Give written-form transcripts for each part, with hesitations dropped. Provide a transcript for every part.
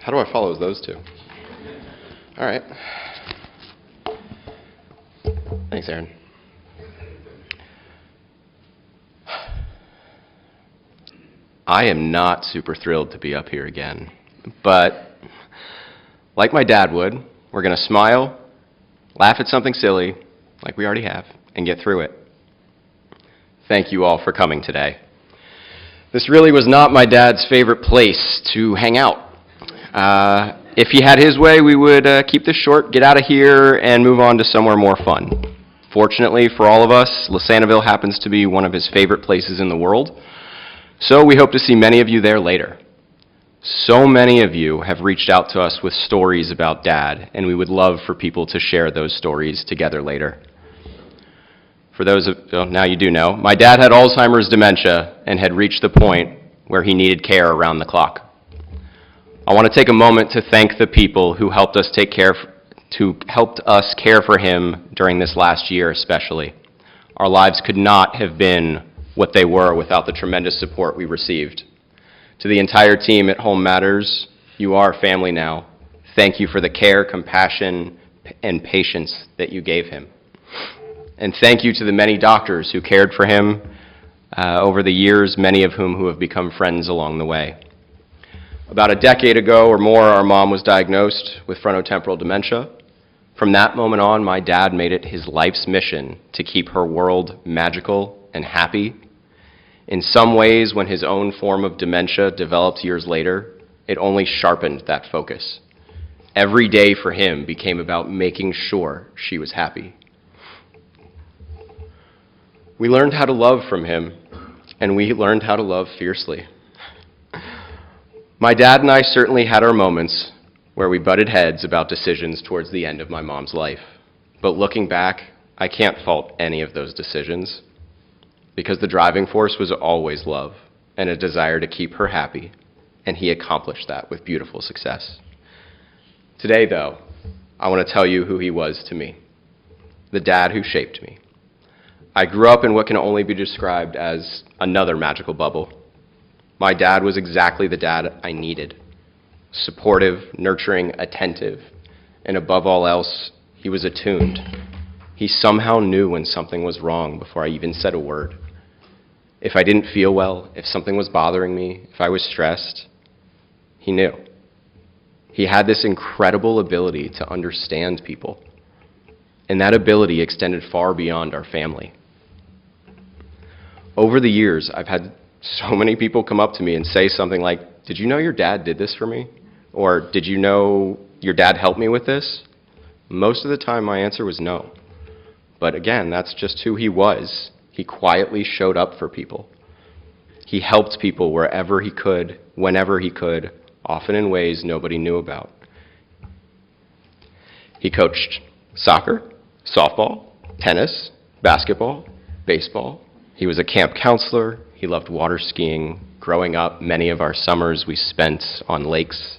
How do I follow those two? All right. Thanks, Aaron. I am not super thrilled to be up here again, but like my dad would, we're going to smile, laugh at something silly, like we already have, and get through it. Thank you all for coming today. This really was not my dad's favorite place to hang out. If he had his way, we would keep this short, get out of here, and move on to somewhere more fun. Fortunately for all of us, Losantiville happens to be one of his favorite places in the world, so we hope to see many of you there later. So many of you have reached out to us with stories about Dad, and we would love for people to share those stories together later. For those of, well, now you do know, my dad had Alzheimer's dementia and had reached the point where he needed care around the clock. I want to take a moment to thank the people who helped us care for him during this last year especially. Our lives could not have been what they were without the tremendous support we received. To the entire team at Home Matters, you are family now. Thank you for the care, compassion, and patience that you gave him. And thank you to the many doctors who cared for him over the years, many of whom who have become friends along the way. About a decade ago or more, our mom was diagnosed with frontotemporal dementia. From that moment on, my dad made it his life's mission to keep her world magical and happy. In some ways, when his own form of dementia developed years later, it only sharpened that focus. Every day for him became about making sure she was happy. We learned how to love from him, and we learned how to love fiercely. My dad and I certainly had our moments where we butted heads about decisions towards the end of my mom's life. But looking back, I can't fault any of those decisions, because the driving force was always love and a desire to keep her happy, and he accomplished that with beautiful success. Today, though, I want to tell you who he was to me, the dad who shaped me. I grew up in what can only be described as another magical bubble. My dad was exactly the dad I needed. Supportive, nurturing, attentive, and above all else, he was attuned. He somehow knew when something was wrong before I even said a word. If I didn't feel well, if something was bothering me, if I was stressed, he knew. He had this incredible ability to understand people, and that ability extended far beyond our family. Over the years, I've had so many people come up to me and say something like, "Did you know your dad did this for me?" Or, "Did you know your dad helped me with this?" Most of the time, my answer was no. But again, that's just who he was. He quietly showed up for people. He helped people wherever he could, whenever he could, often in ways nobody knew about. He coached soccer, softball, tennis, basketball, baseball. He was a camp counselor. He loved water skiing. Growing up, many of our summers we spent on lakes.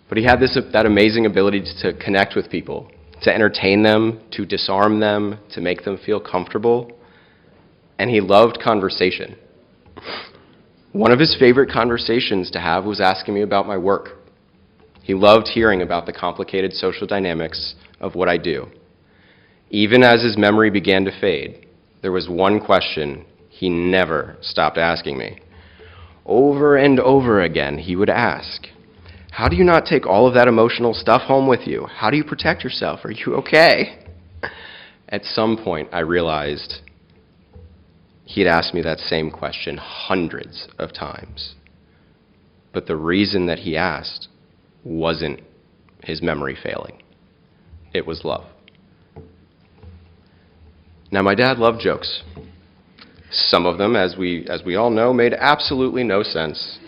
But he had that amazing ability to connect with people, to entertain them, to disarm them, to make them feel comfortable. And he loved conversation. One of his favorite conversations to have was asking me about my work. He loved hearing about the complicated social dynamics of what I do. Even as his memory began to fade, there was one question he never stopped asking me. Over and over again, he would ask, "How do you not take all of that emotional stuff home with you? How do you protect yourself? Are you okay?" At some point, I realized he'd asked me that same question hundreds of times. But the reason that he asked wasn't his memory failing. It was love. Now, my dad loved jokes. Some of them, as we all know, made absolutely no sense.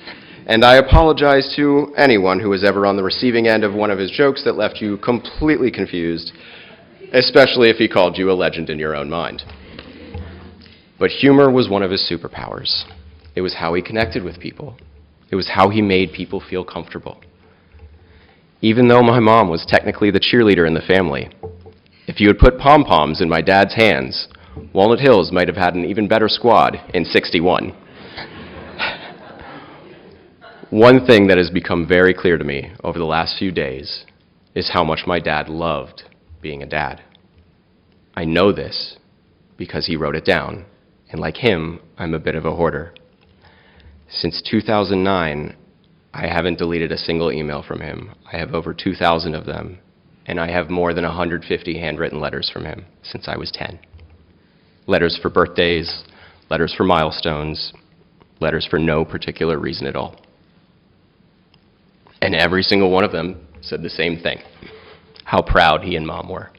And I apologize to anyone who was ever on the receiving end of one of his jokes that left you completely confused, especially if he called you a legend in your own mind. But humor was one of his superpowers. It was how he connected with people. It was how he made people feel comfortable. Even though my mom was technically the cheerleader in the family, if you had put pom-poms in my dad's hands, Walnut Hills might have had an even better squad in '61. One thing that has become very clear to me over the last few days is how much my dad loved being a dad. I know this because he wrote it down, and like him, I'm a bit of a hoarder. Since 2009, I haven't deleted a single email from him. I have over 2,000 of them, and I have more than 150 handwritten letters from him since I was 10. Letters for birthdays, letters for milestones, letters for no particular reason at all. And every single one of them said the same thing, how proud he and Mom were.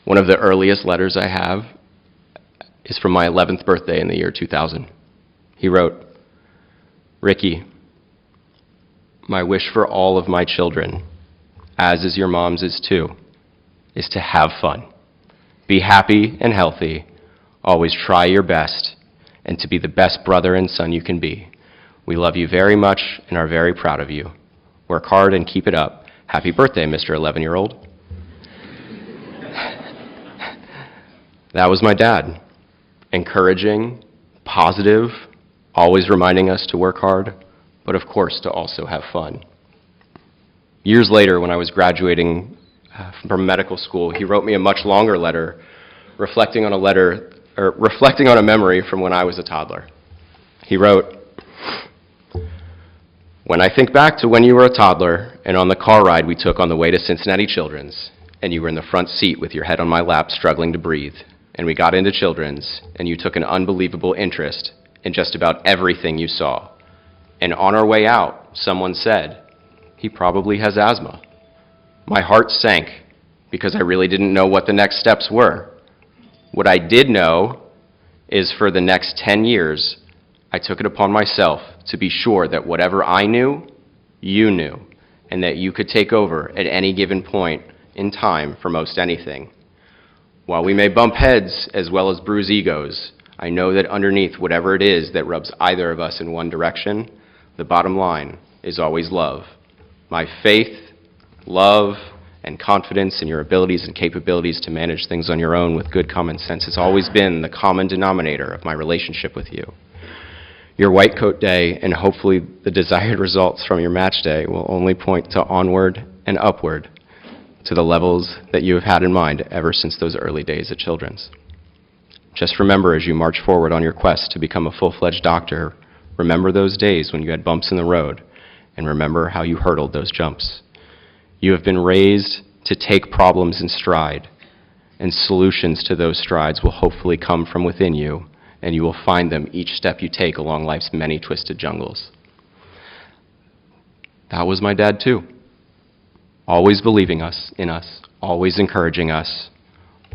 One of the earliest letters I have is from my 11th birthday in the year 2000. He wrote, "Ricky, my wish for all of my children, as is your mom's is too, is to have fun, be happy and healthy, always try your best, and to be the best brother and son you can be. We love you very much and are very proud of you. Work hard and keep it up. Happy birthday, Mr. 11-year-old. That was my dad. Encouraging, positive, always reminding us to work hard, but of course to also have fun. Years later, when I was graduating from medical school, he wrote me a much longer letter reflecting on a memory from when I was a toddler. He wrote, "When I think back to when you were a toddler and on the car ride we took on the way to Cincinnati Children's, and you were in the front seat with your head on my lap struggling to breathe, and we got into Children's, and you took an unbelievable interest in just about everything you saw. And on our way out, someone said, 'He probably has asthma.' My heart sank because I really didn't know what the next steps were. What I did know is for the next 10 years, I took it upon myself to be sure that whatever I knew, you knew, and that you could take over at any given point in time for most anything. While we may bump heads as well as bruise egos, I know that underneath whatever it is that rubs either of us in one direction, the bottom line is always love. My faith, love, and confidence in your abilities and capabilities to manage things on your own with good common sense has always been the common denominator of my relationship with you. Your white coat day and hopefully the desired results from your match day will only point to onward and upward to the levels that you have had in mind ever since those early days at Children's. Just remember as you march forward on your quest to become a full-fledged doctor, remember those days when you had bumps in the road, and remember how you hurdled those jumps. You have been raised to take problems in stride, and solutions to those strides will hopefully come from within you, and you will find them each step you take along life's many twisted jungles." That was my dad too. Always believing in us, always encouraging us,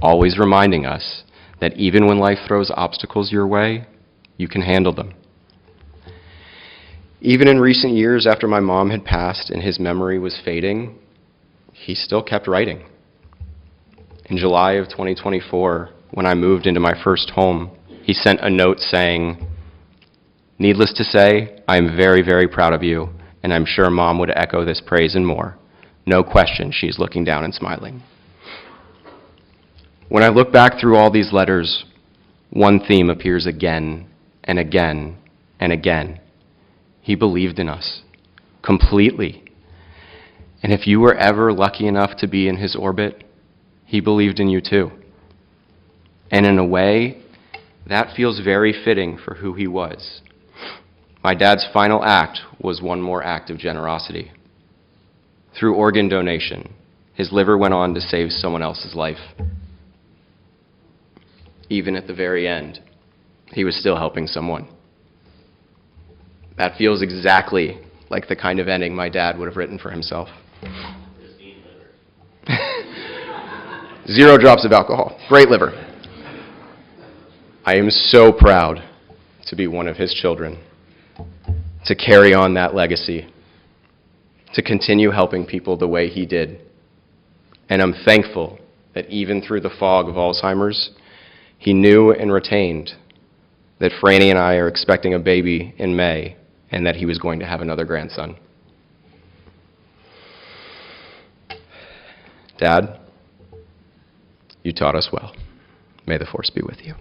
always reminding us that even when life throws obstacles your way, you can handle them. Even in recent years after my mom had passed and his memory was fading, he still kept writing. In July of 2024, when I moved into my first home, he sent a note saying, "Needless to say, I am very, very proud of you, and I'm sure Mom would echo this praise and more. No question, she's looking down and smiling." When I look back through all these letters, one theme appears again and again and again. He believed in us completely. And if you were ever lucky enough to be in his orbit, he believed in you too. And in a way, that feels very fitting for who he was. My dad's final act was one more act of generosity. Through organ donation, his liver went on to save someone else's life. Even at the very end, he was still helping someone. That feels exactly like the kind of ending my dad would have written for himself. 0 drops of alcohol. Great liver. I am so proud to be one of his children, to carry on that legacy, to continue helping people the way he did. And I'm thankful that even through the fog of Alzheimer's, he knew and retained that Frannie and I are expecting a baby in May and that he was going to have another grandson. Dad, you taught us well. May the force be with you.